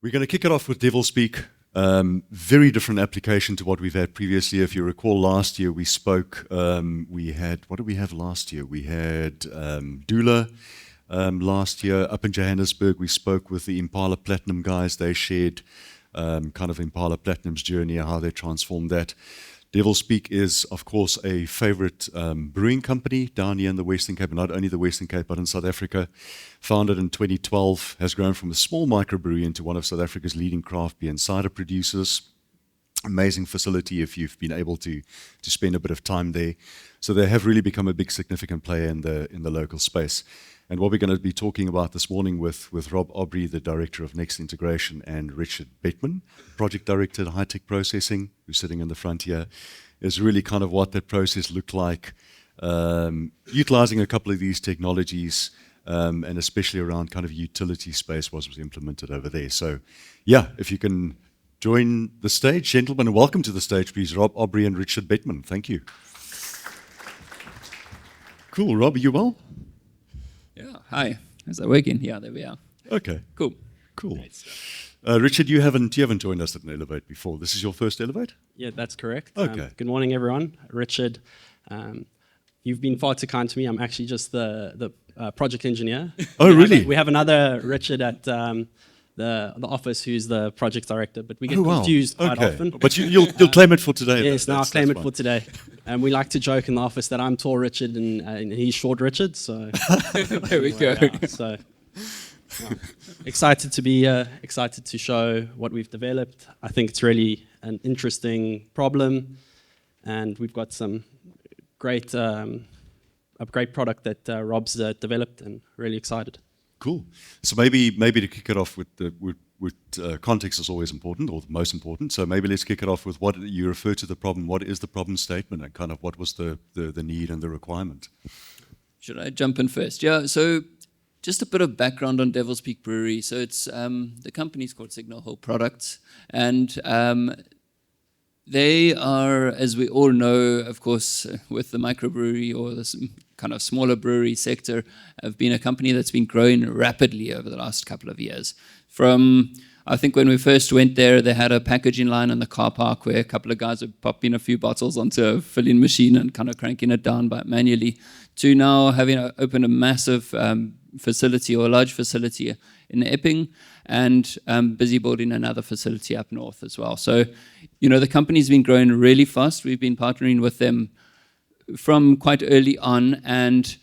We're going to kick it off with Devil Speak. Very different application to what we've had previously. If you recall, last year we spoke, what did we have last year? We had Dula last year up in Johannesburg. We spoke with the Impala Platinum guys. They shared kind of Impala Platinum's journey, how they transformed that. Devil Speak is, of course, a favorite brewing company down here in the Western Cape, and not only the Western Cape, but in South Africa. Founded in 2012, has grown from a small microbrewery into one of South Africa's leading craft beer and cider producers. Amazing facility if you've been able to spend a bit of time there. So they have really become a big, significant player in the local space. And what we're going to be talking about this morning with Rob Aubrey, the Director of Next Integration, and Richard Bettman, Project Director at High Tech Processing, who's sitting in the front here, is really kind of what that process looked like, utilizing a couple of these technologies, and especially around kind of utility space was implemented over there. So, yeah, if you can join the stage, gentlemen, and welcome to the stage, please, Rob Aubrey and Richard Bettman. Thank you. Cool, Rob, are you well? Yeah, hi. Is that working? Yeah, there we are. Okay. Cool. Richard, you haven't joined us at an ELEV8 before. This is your first ELEV8? Yeah, that's correct. Okay. Good morning, everyone. Richard, you've been far too kind to me. I'm actually just the project engineer. Oh, really? We have another Richard at the office who's the project director, but we get confused quite often. But you'll claim it for today. Yes, now I'll claim it for today. And we like to joke in the office that I'm tall Richard and he's short Richard. So there we go. So excited to show what we've developed. I think it's really an interesting problem, and we've got some great a great product that Rob's developed, and really excited. Cool. So maybe to kick it off with context is always important, or the most important. So maybe let's kick it off with what you refer to the problem. What is the problem statement, and kind of what was the need and the requirement? Should I jump in first? Yeah. So just a bit of background on Devil's Peak Brewery. So it's the company's called Signal Hill Products, and they are, as we all know, of course, with the microbrewery or this kind of smaller brewery sector, have been a company that's been growing rapidly over the last couple of years. From, I think when we first went there, they had a packaging line in the car park where a couple of guys would pop in a few bottles onto a filling machine and kind of cranking it down manually, to now having opened a massive facility, or a large facility in Epping, and busy building another facility up north as well. So, the company's been growing really fast. We've been partnering with them from quite early on, and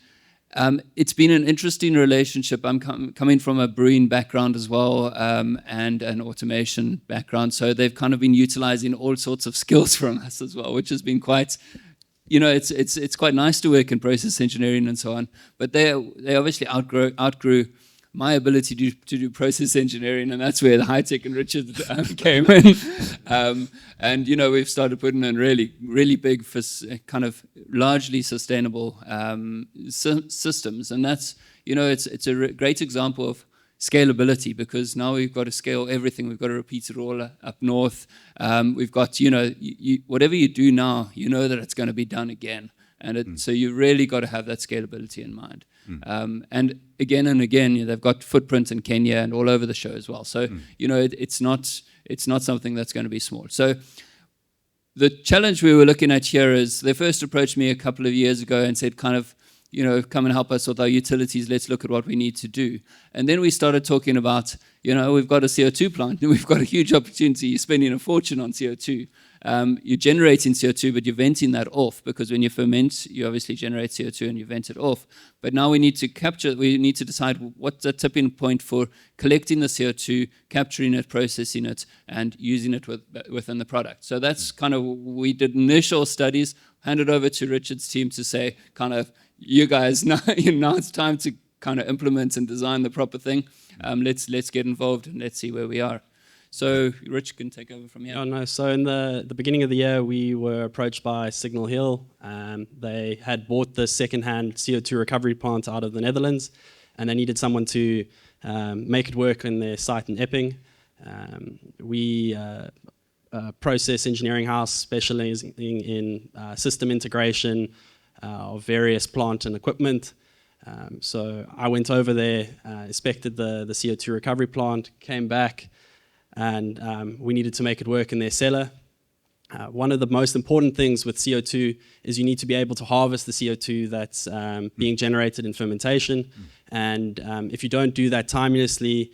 it's been an interesting relationship. I'm coming from a brewing background as well, and an automation background, so they've kind of been utilizing all sorts of skills from us as well, which has been quite, it's quite nice to work in process engineering and so on. But they obviously outgrew my ability to do process engineering, and that's where the High Tech and Richard came in. And we've started putting in really, really big, kind of largely sustainable systems, and that's it's a great example of scalability, because now we've got to scale everything. We've got to repeat it all up north. We've got whatever you do now, that it's going to be done again. And so you really got to have that scalability in mind. And again and again, they've got footprints in Kenya and all over the show as well. So it's not something that's going to be small. So the challenge we were looking at here is they first approached me a couple of years ago and said, kind of, come and help us with our utilities. Let's look at what we need to do. And then we started talking about, we've got a CO2 plant, and we've got a huge opportunity. You're spending a fortune on CO2. You're generating CO2, but you're venting that off, because when you ferment, you obviously generate CO2 and you vent it off. But now we need to decide what's the tipping point for collecting the CO2, capturing it, processing it, and using it within the product. So that's kind of, we did initial studies, handed over to Richard's team to say, kind of, you guys, now it's time to kind of implement and design the proper thing. Let's get involved and let's see where we are. So Rich can take over from here. Oh no! So in the beginning of the year, we were approached by Signal Hill. They had bought the second-hand CO2 recovery plant out of the Netherlands, and they needed someone to make it work in their site in Epping. We process engineering house specializing in system integration of various plant and equipment. So I went over there, inspected the CO2 recovery plant, came back. and we needed to make it work in their cellar. One of the most important things with CO2 is you need to be able to harvest the CO2 that's being generated in fermentation. And if you don't do that timeously,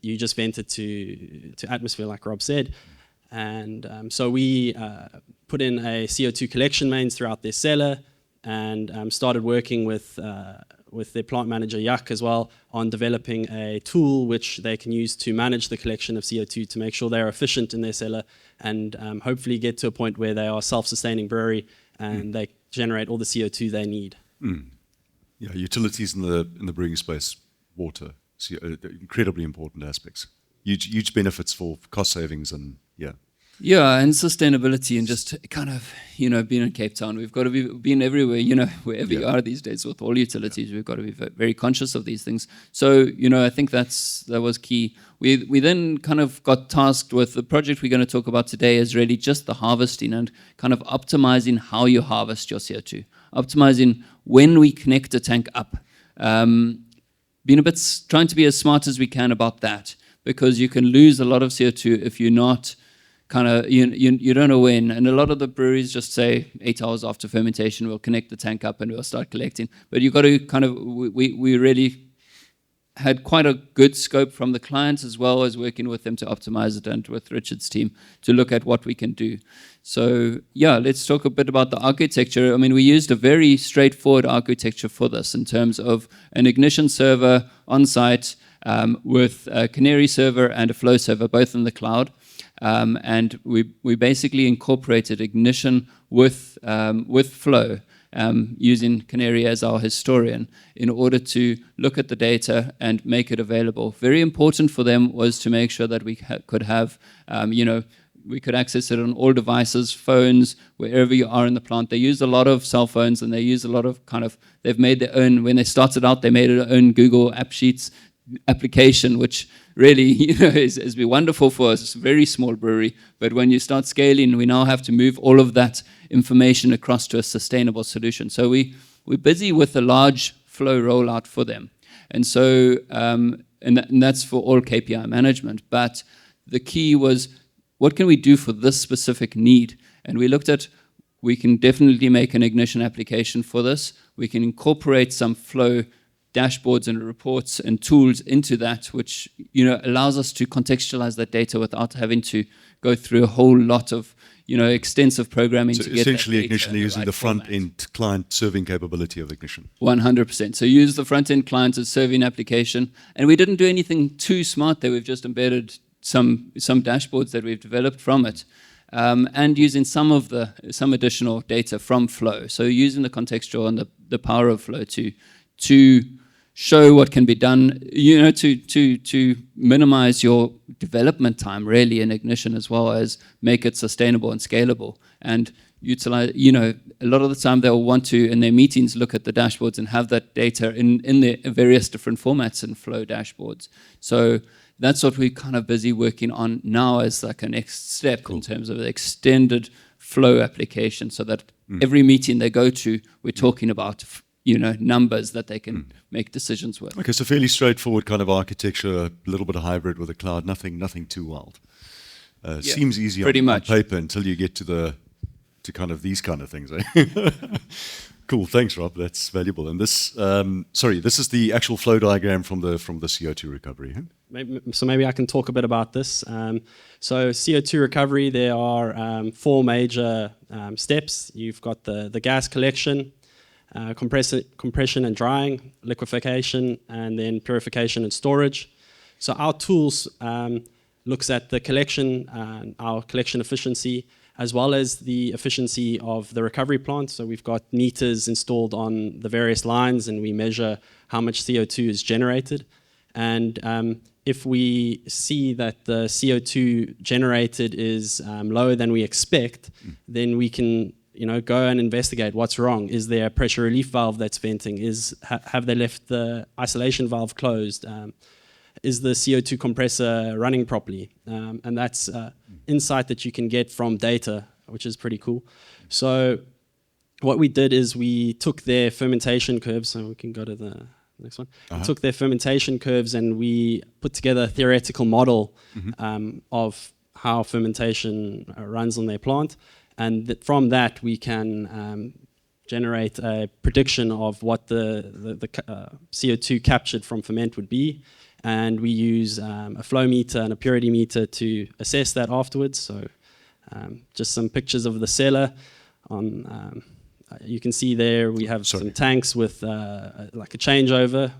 you just vent it to atmosphere, like Rob said. And so we put in a CO2 collection mains throughout their cellar and started working with their plant manager, Yak, as well, on developing a tool which they can use to manage the collection of CO2 to make sure they're efficient in their cellar and hopefully get to a point where they are self-sustaining brewery and they generate all the CO2 they need. Yeah, utilities in the brewing space, water, incredibly important aspects. Huge benefits for cost savings and Yeah, and sustainability, and just kind of, being in Cape Town, we've got to be being everywhere, wherever you are these days with all utilities, we've got to be very conscious of these things. So, I think that was key. We then kind of got tasked with the project we're going to talk about today is really just the harvesting and kind of optimizing how you harvest your CO2, optimizing when we connect a tank up, trying to be as smart as we can about that, because you can lose a lot of CO2 if you're not you don't know when. And a lot of the breweries just say 8 hours after fermentation, we'll connect the tank up and we'll start collecting. But you've got to we really had quite a good scope from the clients, as well as working with them to optimize it, and with Richard's team to look at what we can do. So let's talk a bit about the architecture. I mean, we used a very straightforward architecture for this in terms of an ignition server on site with a Canary server and a Flow server, both in the cloud. And we basically incorporated ignition with Flow, using Canary as our historian, in order to look at the data and make it available. Very important for them was to make sure that we could have, we could access it on all devices, phones, wherever you are in the plant. They use a lot of cell phones, and they use a lot of they've made their own, when they started out, they made their own Google App Sheets application, which really, is be wonderful for us. It's a very small brewery, but when you start scaling, we now have to move all of that information across to a sustainable solution. So we're busy with a large Flow rollout for them, and so and that's for all KPI management. But the key was, what can we do for this specific need? And we looked at, we can definitely make an ignition application for this. We can incorporate some Flow dashboards and reports and tools into that, which allows us to contextualize that data without having to go through a whole lot of extensive programming to get essentially that ignition data using right the front format. end client serving capability of ignition. 100%. So use the front end client as serving application, and we didn't do anything too smart there. We've just embedded some dashboards that we've developed from it. And using some additional data from Flow. So using the contextual and the power of Flow to show what can be done, to minimize your development time really in ignition, as well as make it sustainable and scalable. And utilize, a lot of the time they'll want to, in their meetings, look at the dashboards and have that data in their various different formats in Flow dashboards. So that's what we're kind of busy working on now as like a next step in terms of the extended Flow application, so that every meeting they go to, we're talking about numbers that they can make decisions with. Okay, so fairly straightforward kind of architecture, a little bit of hybrid with a cloud, nothing too wild. Seems easy on paper until you get to kind of these kind of things. Eh? Cool, thanks, Rob. That's valuable. And this, this is the actual flow diagram from the CO2 recovery. Huh? Maybe I can talk a bit about this. So CO2 recovery, there are 4 major steps. You've got the gas collection, compression and drying, liquefaction, and then purification and storage. So our tools looks at the collection, our collection efficiency, as well as the efficiency of the recovery plant. So we've got meters installed on the various lines, and we measure how much CO2 is generated. And if we see that the CO2 generated is lower than we expect, then we can go and investigate what's wrong. Is there a pressure relief valve that's venting? Have they left the isolation valve closed? Is the CO2 compressor running properly? And that's insight that you can get from data, which is pretty cool. So what we did is we took their fermentation curves, so we can go to the next one. We took their fermentation curves and we put together a theoretical model of how fermentation runs on their plant. And from that, we can generate a prediction of what the CO2 captured from ferment would be. And we use a flow meter and a purity meter to assess that afterwards. So just some pictures of the cellar. You can see there we have some tanks with like a changeover,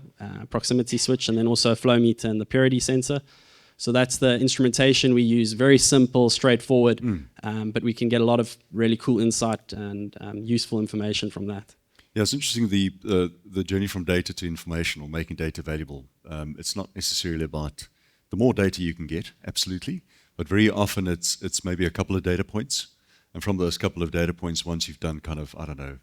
proximity switch, and then also a flow meter and the purity sensor. So that's the instrumentation we use. Very simple, straightforward, but we can get a lot of really cool insight and useful information from that. Yeah, it's interesting the journey from data to information or making data valuable. It's not necessarily about the more data you can get, absolutely, but very often it's maybe a couple of data points. And from those couple of data points, once you've done kind of, I don't know,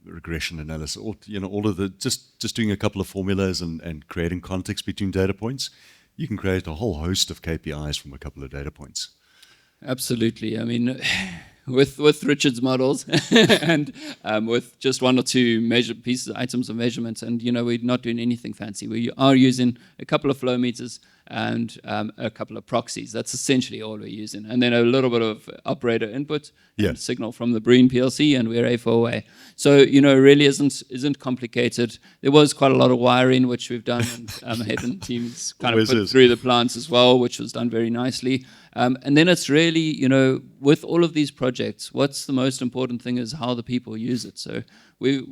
regression analysis, or all of the just doing a couple of formulas and creating context between data points, you can create a whole host of KPIs from a couple of data points. Absolutely. I mean, with Richard's models and with just one or two items of measurement, and we're not doing anything fancy. We are using a couple of flow meters and a couple of proxies. That's essentially all we're using, and then a little bit of operator input and signal from the brewing PLC, and we're A4 away. So really isn't complicated. There was quite a lot of wiring which we've done, and Hayden teams kind of put through the plants as well, which was done very nicely. And then it's really, with all of these projects, what's the most important thing is how the people use it. So the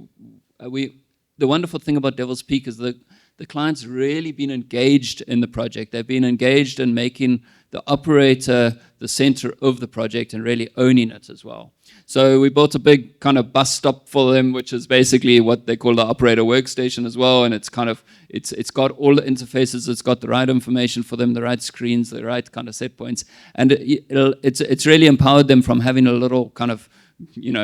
wonderful thing about Devil's Peak is that the client's really been engaged in the project. They've been engaged in making the operator the center of the project and really owning it as well. So we built a big kind of bus stop for them, which is basically what they call the operator workstation as well. And it's kind of, it's got all the interfaces, it's got the right information for them, the right screens, the right kind of set points. And it's really empowered them from having a little kind of,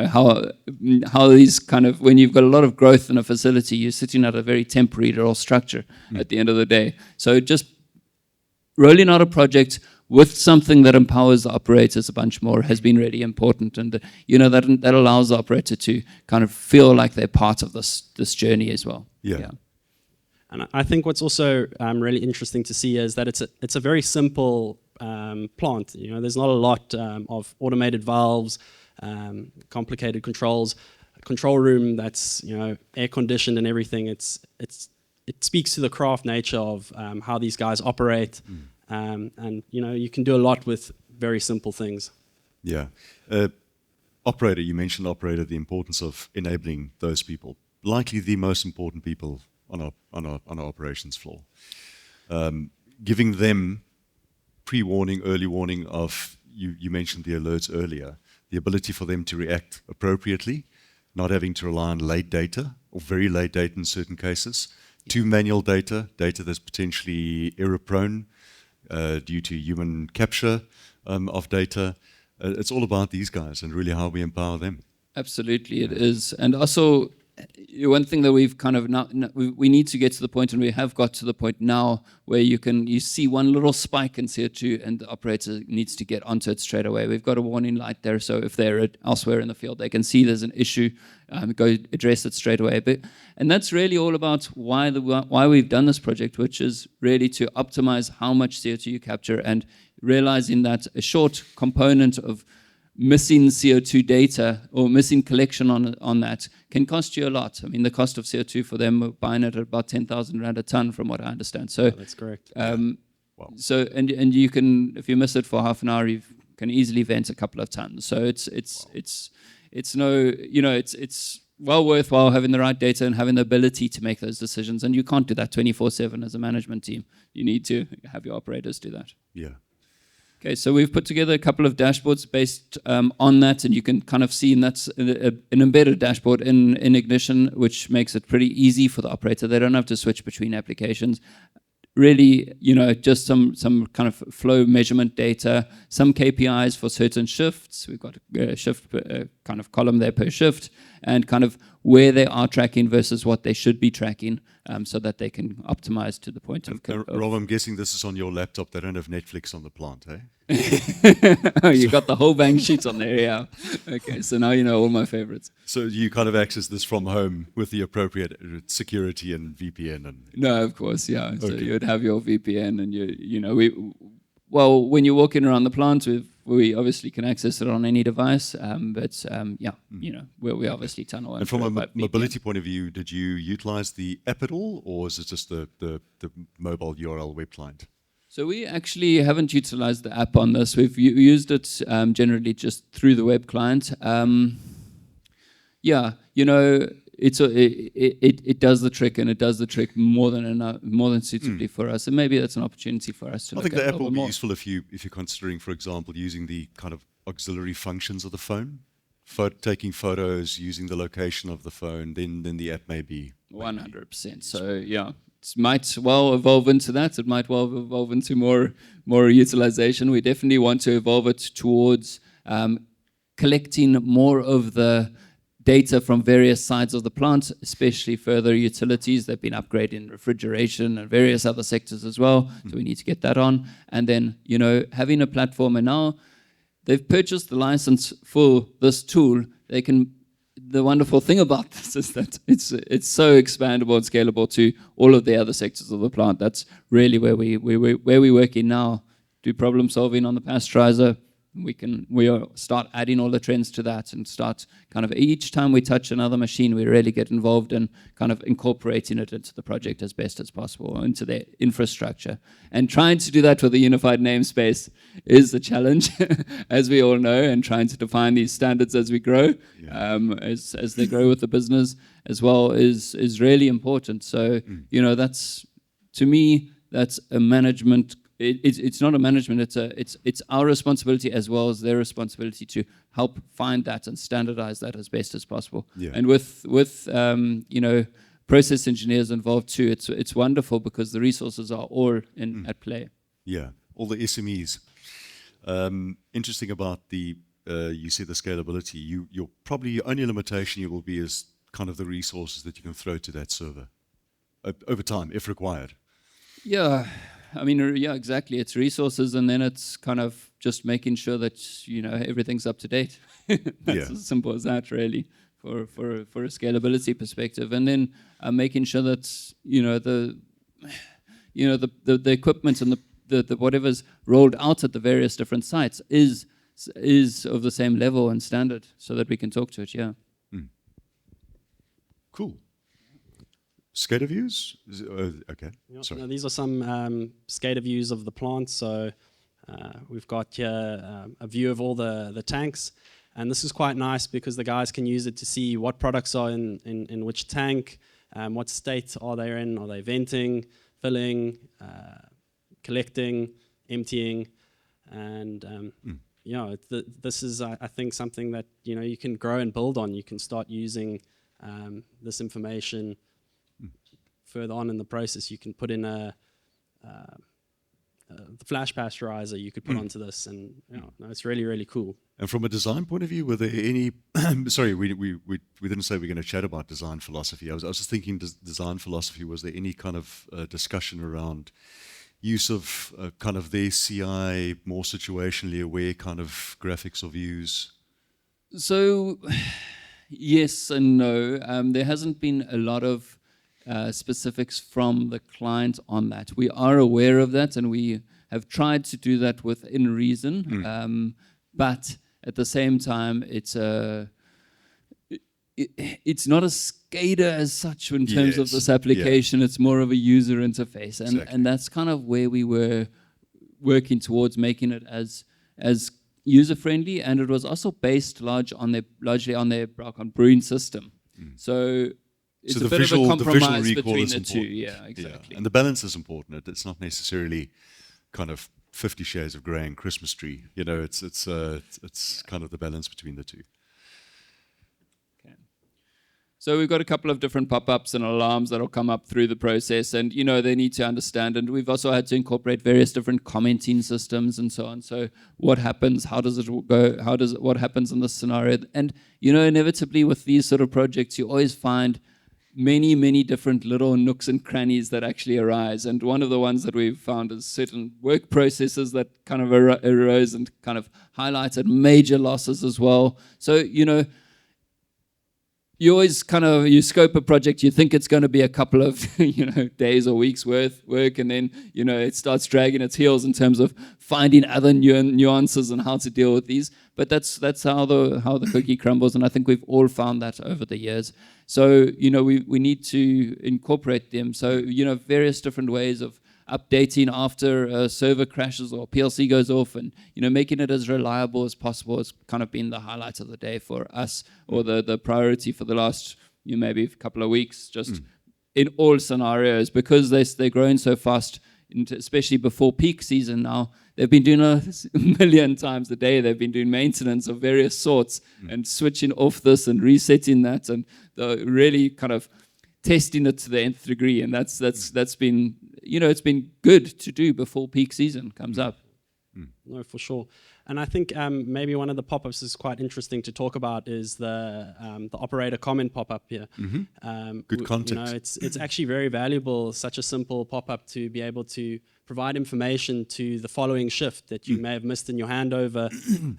how these kind of, when you've got a lot of growth in a facility, you're sitting at a very temporary little structure at the end of the day. So just rolling out a project with something that empowers the operators a bunch more has been really important. And, that allows the operator to kind of feel like they're part of this journey as well. Yeah. And I think what's also really interesting to see is that it's a very simple plant. There's not a lot of automated valves, complicated controls, a control room that's air conditioned and everything. It speaks to the craft nature of how these guys operate, and you can do a lot with very simple things. Yeah, operator. You mentioned operator. The importance of enabling those people, likely the most important people on our operations floor, giving them pre-warning, early warning of. You mentioned the alerts earlier. The ability for them to react appropriately, not having to rely on late data or very late data in certain cases, to manual data that's potentially error-prone due to human capture of data. It's all about these guys and really how we empower them. Absolutely, it is. And also, one thing that we've kind of we need to get to the point, and we have got to the point now, where you see one little spike in CO2 and the operator needs to get onto it straight away. We've got a warning light there, so if they're elsewhere in the field, they can see there's an issue, go address it straight away. And that's really all about why we've done this project, which is really to optimize how much CO2 you capture, and realizing that a short component of missing CO2 data or missing collection on that can cost you a lot. I mean, the cost of CO2 for them, we're buying it at about 10,000 Rand a ton, from what I understand. So that's correct. Wow. So and you can, if you miss it for half an hour, you can easily vent a couple of tons. So it's well worthwhile having the right data and having the ability to make those decisions. And you can't do that 24/7 as a management team. You need to have your operators do that. Yeah. Okay, so we've put together a couple of dashboards based on that, and you can kind of see, and that's an embedded dashboard in Ignition, which makes it pretty easy for the operator. They don't have to switch between applications. Really, just some kind of flow measurement data, some KPIs for certain shifts. We've got a shift kind of column there per shift, and kind of where they are tracking versus what they should be tracking, so that they can optimize to the point of. Rob, I'm guessing this is on your laptop. They don't have Netflix on the plant, eh? You got the whole bang sheet on there, yeah. Okay, so now you know all my favorites. So you kind of access this from home with the appropriate security and VPN and. No, of course, yeah. So Okay. you'd have your VPN, and well, when you're walking around the plant, we obviously can access it on any device, but we obviously tunnel. And from a through mobility point of view, did you utilize the app at all, or is it just the mobile URL web client? So we actually haven't utilized the app on this. We've used it generally just through the web client. It does the trick, and it does the trick more than suitably for us. And maybe that's an opportunity for us to I look think at the a app little will bit be more. useful if you're considering, for example, using the kind of auxiliary functions of the phone, taking photos, using the location of the phone. Then the app may be 100%. So yeah, it might well evolve into that. It might well evolve into more utilization. We definitely want to evolve it towards collecting more of the data from various sides of the plant, especially further utilities. They've been upgrading refrigeration and various other sectors as well. So we need to get that on. And then, having a platform, and now they've purchased the license for this tool. The wonderful thing about this is that it's so expandable and scalable to all of the other sectors of the plant. That's really where we work in now. Do problem solving on the pasteurizer. We start adding all the trends to that, and start kind of each time we touch another machine, we really get involved in kind of incorporating it into the project as best as possible, into their infrastructure. And trying to do that with a unified namespace is a challenge, as we all know, and trying to define these standards as we grow, as they grow with the business as well, is really important. So, that's, to me, that's a management. It's not a management. It's our responsibility as well as their responsibility to help find that and standardize that as best as possible. Yeah. And with process engineers involved too, it's wonderful because the resources are all at play. Yeah, all the SMEs. Interesting about you said the scalability. Your probably only limitation you will be is kind of the resources that you can throw to that server over time, if required. Yeah. I mean, yeah, exactly. It's resources, and then it's kind of just making sure that everything's up to date. That's as simple as that, really, for a scalability perspective. And then making sure that the equipment and the whatever's rolled out at the various different sites is of the same level and standard, so that we can talk to it. Yeah. Cool. SCADA views? Okay. Yep. Sorry. Now, these are some SCADA views of the plant. So we've got here a view of all the tanks. And this is quite nice because the guys can use it to see what products are in which tank, what state are they in. Are they venting, filling, collecting, emptying? And this is, I think, something that you can grow and build on. You can start using this information further on in the process. You can put in the flash pasteurizer you could put onto this, and it's really, really cool. And from a design point of view, were there any? Sorry, we didn't say we're going to chat about design philosophy. I was just thinking design philosophy. Was there any kind of discussion around use of kind of their CI, more situationally aware kind of graphics or views? So yes and no. There hasn't been a lot of specifics from the client on that. We are aware of that, and we have tried to do that within reason. But at the same time, it's not a SCADA as such in terms of this application. It's more of a user interface, and that's kind of where we were working towards, making it as user friendly, and it was also based largely on their brewing system. So it's a bit of a compromise between the two. Yeah, exactly. Yeah. And the balance is important. It's not necessarily kind of 50 Shades of Grey and Christmas Tree. It's kind of the balance between the two. Okay. So we've got a couple of different pop-ups and alarms that'll come up through the process, and they need to understand. And we've also had to incorporate various different commenting systems and so on. So what happens? How does it go? What happens in this scenario? And inevitably with these sort of projects, you always find many, many different little nooks and crannies that actually arise. And one of the ones that we've found is certain work processes that kind of arose and kind of highlighted major losses as well. So you always you scope a project, you think it's going to be a couple of days or weeks worth work, and then it starts dragging its heels in terms of finding other nuances and how to deal with these. But that's how the cookie crumbles, and I think we've all found that over the years. So we need to incorporate them. So various different ways of updating after a server crashes or PLC goes off, and making it as reliable as possible has kind of been the highlight of the day for us, or the priority for the last maybe a couple of weeks, just in all scenarios, because they're growing so fast, especially before peak season now. They've been doing a million times a day. They've been doing maintenance of various sorts and switching off this and resetting that, and really kind of testing it to the nth degree. And that's been it's been good to do before peak season comes up. No, for sure. And I think maybe one of the pop-ups is quite interesting to talk about is the operator comment pop-up here. Good context. It's actually very valuable, such a simple pop-up, to be able to provide information to the following shift that you may have missed in your handover.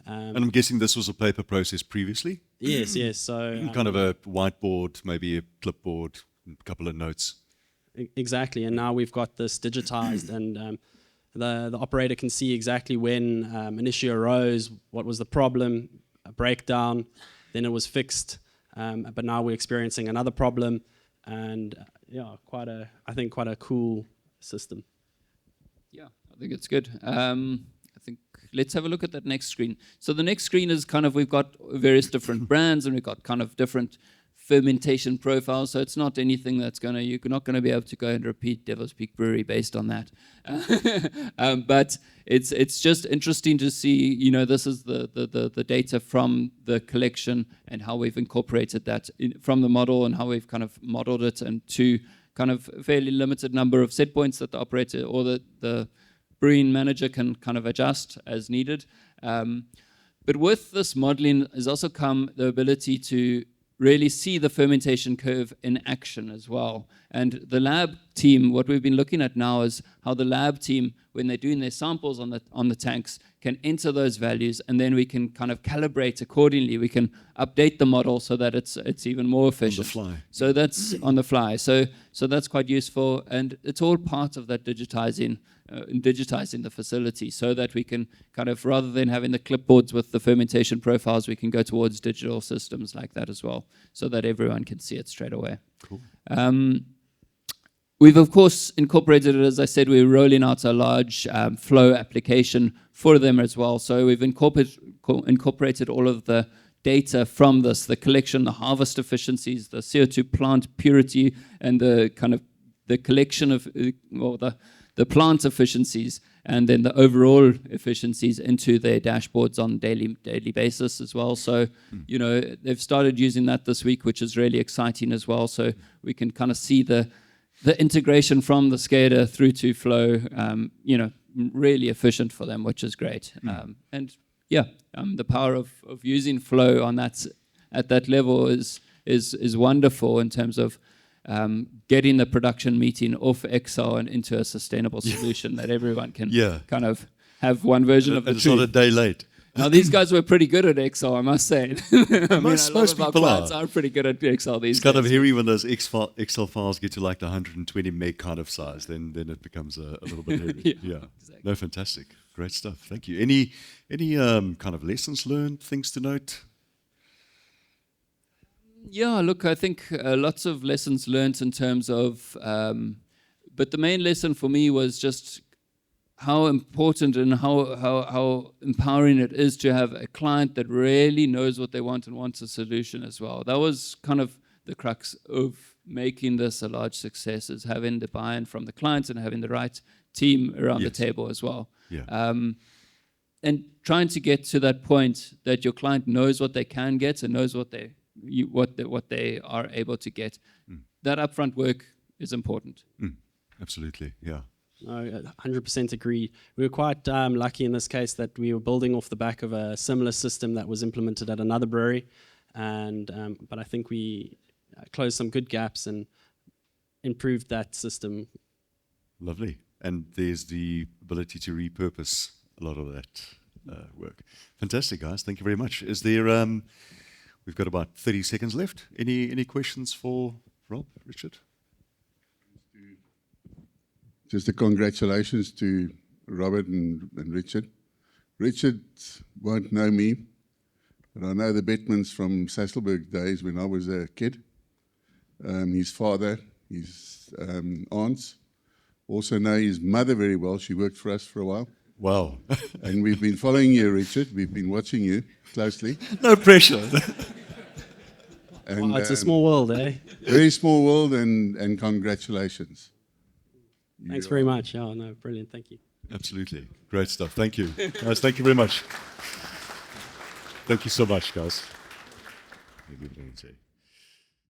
And I'm guessing this was a paper process previously? Yes. So kind of a whiteboard, maybe a clipboard, a couple of notes. Exactly, and now we've got this digitized, and the operator can see exactly when an issue arose, what was the problem, a breakdown, then it was fixed, but now we're experiencing another problem, and I think quite a cool system. Yeah, I think it's good. I think let's have a look at that next screen. So the next screen is we've got various different brands, and we've got kind of different fermentation profiles, so it's not anything you're not going to be able to go and repeat Devil's Peak Brewery based on that. But it's just interesting to see, this is the data from the collection and how we've incorporated that from the model, and how we've kind of modeled it into kind of a fairly limited number of set points that the operator or the brewing manager can kind of adjust as needed. But with this modeling has also come the ability to really see the fermentation curve in action as well. And the lab team, what we've been looking at now is how the lab team, when they're doing their samples on the tanks, can enter those values, and then we can kind of calibrate accordingly. We can update the model so that it's even more efficient. On the fly. So that's on the fly. So that's quite useful, and it's all part of that digitizing the facility, so that we can kind of, rather than having the clipboards with the fermentation profiles, we can go towards digital systems like that as well, so that everyone can see it straight away. Cool. We've, of course, incorporated it, as I said, we're rolling out a large flow application for them as well. So we've incorporated all of the data from this, the collection, the harvest efficiencies, the CO2 plant purity, and the kind of the collection of, the plant efficiencies, and then the overall efficiencies into their dashboards on daily basis as well. So, they've started using that this week, which is really exciting as well. So we can kind of see the integration from the SCADA through to flow, really efficient for them, which is great. And the power of using flow on that at that level is wonderful in terms of getting the production meeting off Excel and into a sustainable solution that everyone can kind of have one version of the truth. truth. It's not a day late. Now, these guys were pretty good at Excel, I must say. Most people are pretty good at Excel these days. It's kind of hairy when those Excel files get to like the 120 meg kind of size. Then it becomes a little bit hairy. Exactly. No, fantastic. Great stuff. Thank you. Any kind of lessons learned, things to note? Yeah, look, I think lots of lessons learned in terms of, but the main lesson for me was just how important and how empowering it is to have a client that really knows what they want and wants a solution as well. That was kind of the crux of making this a large success, is having the buy-in from the clients and having the right team around the table as well. And trying to get to that point that your client knows what they can get and knows what they what they are able to get. That upfront work is important. Absolutely, yeah. No, 100% agree. We were quite lucky in this case that we were building off the back of a similar system that was implemented at another brewery, and but I think we closed some good gaps and improved that system. Lovely. And there's the ability to repurpose a lot of that work. Fantastic, guys. Thank you very much. Is there, we've got about 30 seconds left. Any questions for Rob, Richard? Just a congratulations to Robert and Richard. Richard won't know me, but I know the Bettmans from Sasolburg days when I was a kid. His father, his aunts. Also know his mother very well. She worked for us for a while. Wow. And we've been following you, Richard. We've been watching you closely. No pressure. And, It's a small world, eh? very small world, and congratulations. Thanks very much. Oh, no, brilliant. Thank you. Absolutely. Great stuff. Thank you. Guys, thank you very much. Thank you so much, guys.